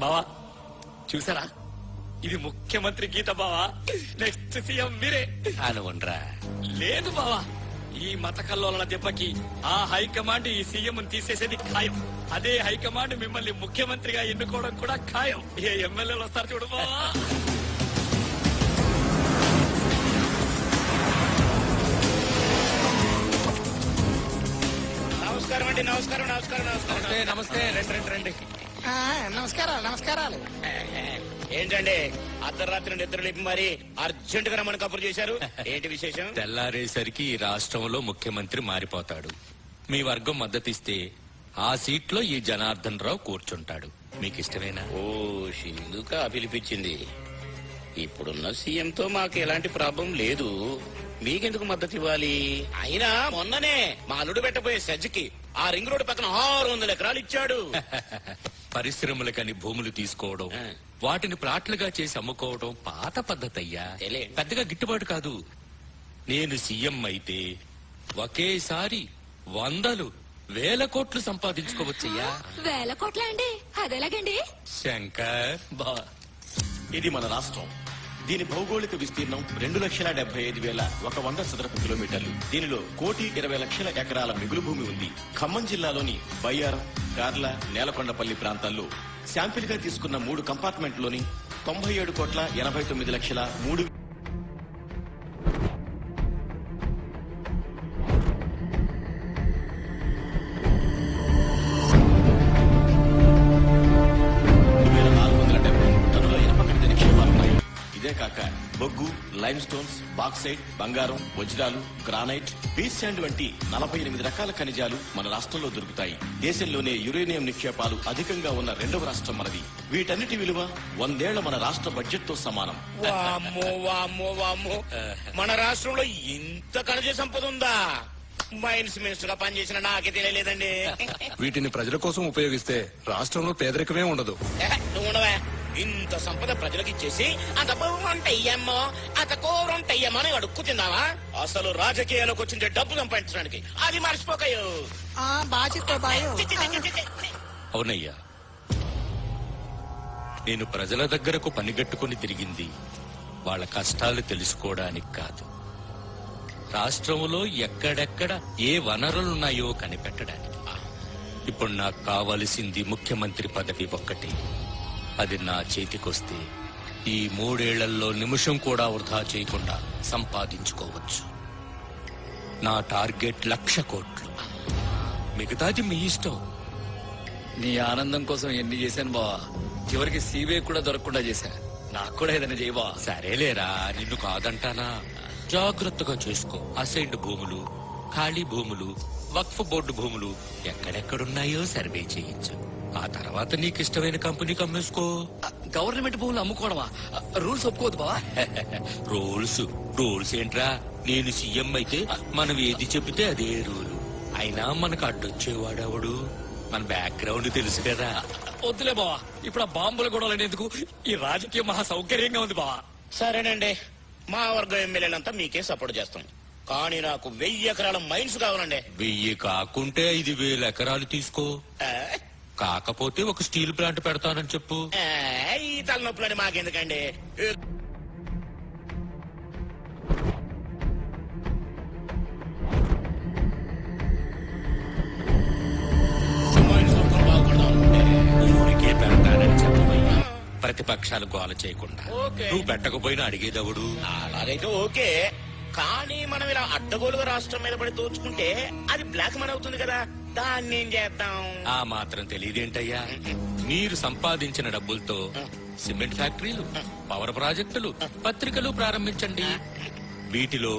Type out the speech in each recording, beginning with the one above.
బావా చూసారా, ఇది ముఖ్యమంత్రి గీత బావా. నెక్స్ట్ సీఎం మీరే అనుకుంట్రా. లేదు బావా, ఈ మత కల్లోలన దెబ్బకి ఆ హైకమాండ్ ఈ సీఎం తీసేసేది ఖాయం. అదే హైకమాండ్ మిమ్మల్ని ముఖ్యమంత్రిగా ఎన్నుకోవడం కూడా ఖాయం. ఏ ఎమ్మెల్యేలు వస్తారు చూడు బావా. నమస్కారం అండి. నమస్కారం నమస్కారం నమస్కారం. నమస్తే. రండి. నమస్కారాలు నమస్కారాలు. ఏంటండి అర్ధరాత్రి నిద్ర లేపి మరి అర్జెంట్ గా రమ్మని కబురు చేశారు? ఏంటి విశేషం? తెల్లారేసరికి ఈ రాష్ట్రంలో ముఖ్యమంత్రి మారిపోతాడు. మీ వర్గం మద్దతిస్తే ఆ సీట్లో ఈ జనార్దన్ రావు కూర్చుంటాడు. మీకు ఇష్టమేనా? ఓ షిందుక పిలిపించింది. ఇప్పుడున్న సీఎం తో మాకు ఎలాంటి ప్రాబ్లం లేదు. మీకెందుకు మద్దతు ఇవ్వాలి? అయినా మొన్ననే మా అల్లుడు పెట్టబోయే సెజ్కి ఆ రింగ్ రోడ్డు పక్కన 600 ఎకరాలు ఇచ్చాడు. పరిశ్రమలకని భూములు తీసుకోవడం, వాటిని ప్లాట్లుగా చేసి అమ్ముకోవడం పాత పద్ధతి అయ్యా. పెద్దగా గిట్టుబాటు కాదు. నేను సీఎం అయితే ఒకేసారి 100,000 కోట్లు సంపాదించుకోవచ్చయ్యా. 1,000 కోట్ల అండి? అదెలాగండి? శంకర్ బా, ఇది మన రాష్ట్రం. దీని భౌగోళిక విస్తీర్ణం 2,75,100 చదరపు కిలోమీటర్లు. దీనిలో 1,20,00,000 ఎకరాల మిగులు భూమి ఉంది. ఖమ్మం జిల్లాలోని బయ్యారం, కార్ల, నేలకొండపల్లి ప్రాంతాల్లో శాంపిల్ గా తీసుకున్న 3 కంపార్ట్మెంట్లోని 97,89,03,000 ఇదే కాక బొగ్గు, లైమ్ స్టోన్స్, బాక్సైట్, బంగారం, వజ్రాలు, గ్రానైట్, బీచ్ శాండ్ వంటి 48 రకాల ఖనిజాలు మన రాష్ట్రంలో దొరుకుతాయి. దేశంలోనే యురేనియం నిక్షేపాలు అధికంగా ఉన్న 2వ రాష్ట్రం మనది. వీటన్నిటి విలువ 100 ఏళ్ల మన రాష్ట్ర బడ్జెట్ తో సమానం. వామ్మో వామ్మో వామ్మో, మన రాష్ట్రంలో ఇంత ఖనిజ సంపద ఉందా? మైన్స్ మినిస్టర్ గా పనిచేసిన నాకే తెలియలేదండి. వీటిని ప్రజల కోసం ఉపయోగిస్తే రాష్ట్రంలో పేదరికమే ఉండదు. నువ్వు ఉండవా? ఇంత సంపద ప్రజలకు ఇచ్చేసి అంత బాగుంటాయ్యమ్మో అంత కూరంటాయ్యమ్మో అని అడుక్కు తిందావా? అసలు రాజకీయాలకు వచ్చింటే డబ్బు సంపాదించడానికి అది మర్చిపోకయో. అవునయ్యా, నేను ప్రజల దగ్గరకు పనిగట్టుకుని తిరిగింది వాళ్ళ కష్టాలు తెలుసుకోవడానికి కాదు, రాష్ట్రంలో ఎక్కడెక్కడ ఏ వనరులున్నాయో కనిపెట్టడానికి. ఇప్పుడు నాకు కావలసింది ముఖ్యమంత్రి పదవి ఒక్కటి. అది నా చేతికొస్తే ఈ 3 ఏళ్లలో నిమిషం కూడా వృధా చేయకుండా సంపాదించుకోవచ్చు. నా టార్గెట్ 1,00,000 కోట్లు. మిగతాది మీ ఇష్టం. నీ ఆనందం కోసం ఎన్ని చేశాను బావా. చివరికి సీవే కూడా దొరకకుండా చేశా. నాకు కూడా ఏదైనా చేయవా? సరేలేరా, నిన్ను కాదంటానా. జాగ్రత్తగా చేసుకో. అసైన్డ్ భూములు, ఖాళీ భూములు, వక్ఫ్ బోర్డు భూములు ఎక్కడెక్కడున్నాయో సర్వే చేయించు. ఆ తర్వాత నీకు ఇష్టమైన కంపెనీకి అమ్మేసుకో. గవర్నమెంట్ భూములు అమ్ముకోవడమా? రూల్స్ ఒప్పుకోదు బావా. రూల్స్ ఏంట్రా? నేను సీఎం అయితే మనం ఏది చెబితే అదే రూలు. అయినా మనకు అడ్డొచ్చేవాడెవడు? మన బ్యాక్గ్రౌండ్ తెలుసు కదా. వద్దులే బావా, ఇప్పుడు ఆ బాంబుల గొడవలు ఎందుకు? ఈ రాజకీయం మహా సౌకర్యంగా ఉంది బావా. సరేనండి, మా వర్గం ఎమ్మెల్యేలంతా మీకే సపోర్ట్ చేస్తాం. కానీ నాకు 1000 ఎకరాల మైన్స్ కావాలండి. 1000 కాకుంటే 5,000 ఎకరాలు తీసుకో. కాకపోతే ఒక స్టీల్ ప్లాంట్ పెడతానని చెప్పు. ఈ తలనొప్పులని మాకెందుకండి? ఊరికే పెడతానని చెప్పబోయ్యా. ప్రతిపక్షాలు గోల చేయకుండా. నువ్వు పెట్టకపోయినా అడిగేదవుడు. అలాగైతే ఓకే, కానీ మనం ఇలా అడ్డగోలుగా రాష్ట్రం మీద పడి దోచుకుంటే అది బ్లాక్ మనీ అవుతుంది కదా. దాన్ని ఏం చేద్దాం? ఆ మాత్రం తెలియదేంటయ్యా? మీరు సంపాదించిన డబ్బులతో సిమెంట్ ఫ్యాక్టరీలు, పవర్ ప్రాజెక్టులు, పత్రికలు ప్రారంభించండి. వీటిలో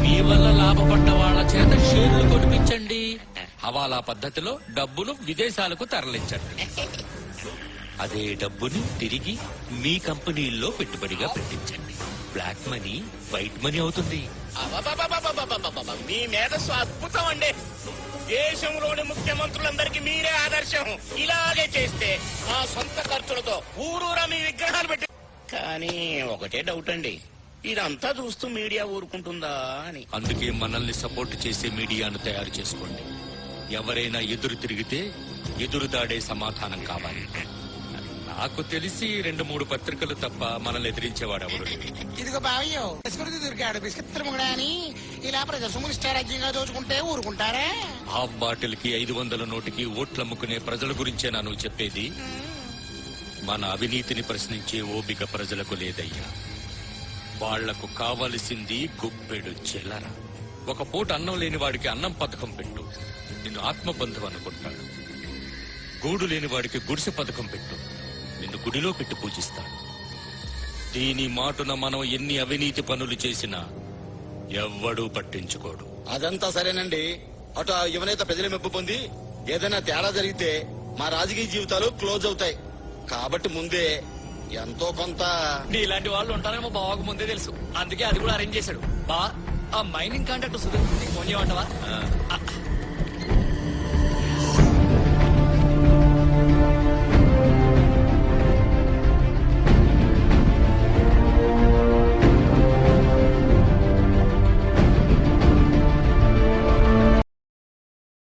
మీ వల్ల లాభపడ్డ వాళ్ళ చేత షేర్లు కొనిపించండి. హవాలా పద్ధతిలో డబ్బును విదేశాలకు తరలించండి. అదే డబ్బుని తిరిగి మీ కంపెనీల్లో పెట్టుబడిగా పెట్టించండి. బ్లాక్ మనీ వైట్ మనీ అవుతుంది. మీ మేధస్సు అద్భుతం అండి. దేశంలోని ముఖ్యమంత్రులందరికీ మీరే ఆదర్శం. ఇలాగే చేస్తే మా సొంత ఖర్చులతో ఊరూరా మీ విగ్రహాలు పెట్టి. కానీ ఒకటే డౌట్ అండి, ఇదంతా చూస్తూ మీడియా ఊరుకుంటుందా అని. అందుకే మనల్ని సపోర్ట్ చేసే మీడియాను తయారు చేసుకోండి. ఎవరైనా ఎదురు తిరిగితే ఎదురుదాడే సమాధానం కావాలి. నాకు తెలిసి 2-3 పత్రికలు తప్ప మనల్ని ఎదిరించేవాడు ఎవరు లేడు. ఇదిగో బావయ్యో బిస్కెట్ దొరికాడు బిస్కెట్ తిరుగుడా అని ఇలా ప్రజల సొమ్ములు ఇష్టారాజ్యంగా దోచుకుంటే ఊరుకుంటారా? హాఫ్ బాటిల్ కి 500 నోటికి ఓట్లమ్ముకునే ప్రజల గురించేనా నువ్వు చెప్పేది? మన అవినీతిని ప్రశ్నించే ఓపిక ప్రజలకు లేదయ్యా. వాళ్లకు కావలసింది గుప్పెడు చిల్లర. ఒక పూట అన్నం లేని వాడికి అన్నం పథకం పెట్టు, నిన్ను ఆత్మబంధువు అనుకుంటాడు. గూడు లేని వాడికి గుడిసె పథకం పెట్టు, నిన్ను గుడిలో పెట్టి పూజిస్తాడు. దీని మాటున మనం ఎన్ని అవినీతి పనులు చేసినా ఎవ్వడూ పట్టించుకోడు. అదంతా సరేనండి. అటు ఆ యువనేత ప్రజల మెప్పు పొంది ఏదైనా తేడా జరిగితే మా రాజకీయ జీవితాలు క్లోజ్ అవుతాయి. కాబట్టి ముందే ఎంతో కొంత. ఇలాంటి వాళ్ళు ఉంటారని మా బావకు ముందే తెలుసు, అందుకే అది కూడా అరేంజ్ చేశాడు. బా ఆ మైనింగ్ కాంట్రాక్ట్ సుధీర్ ఫోన్ చేయమంటావా?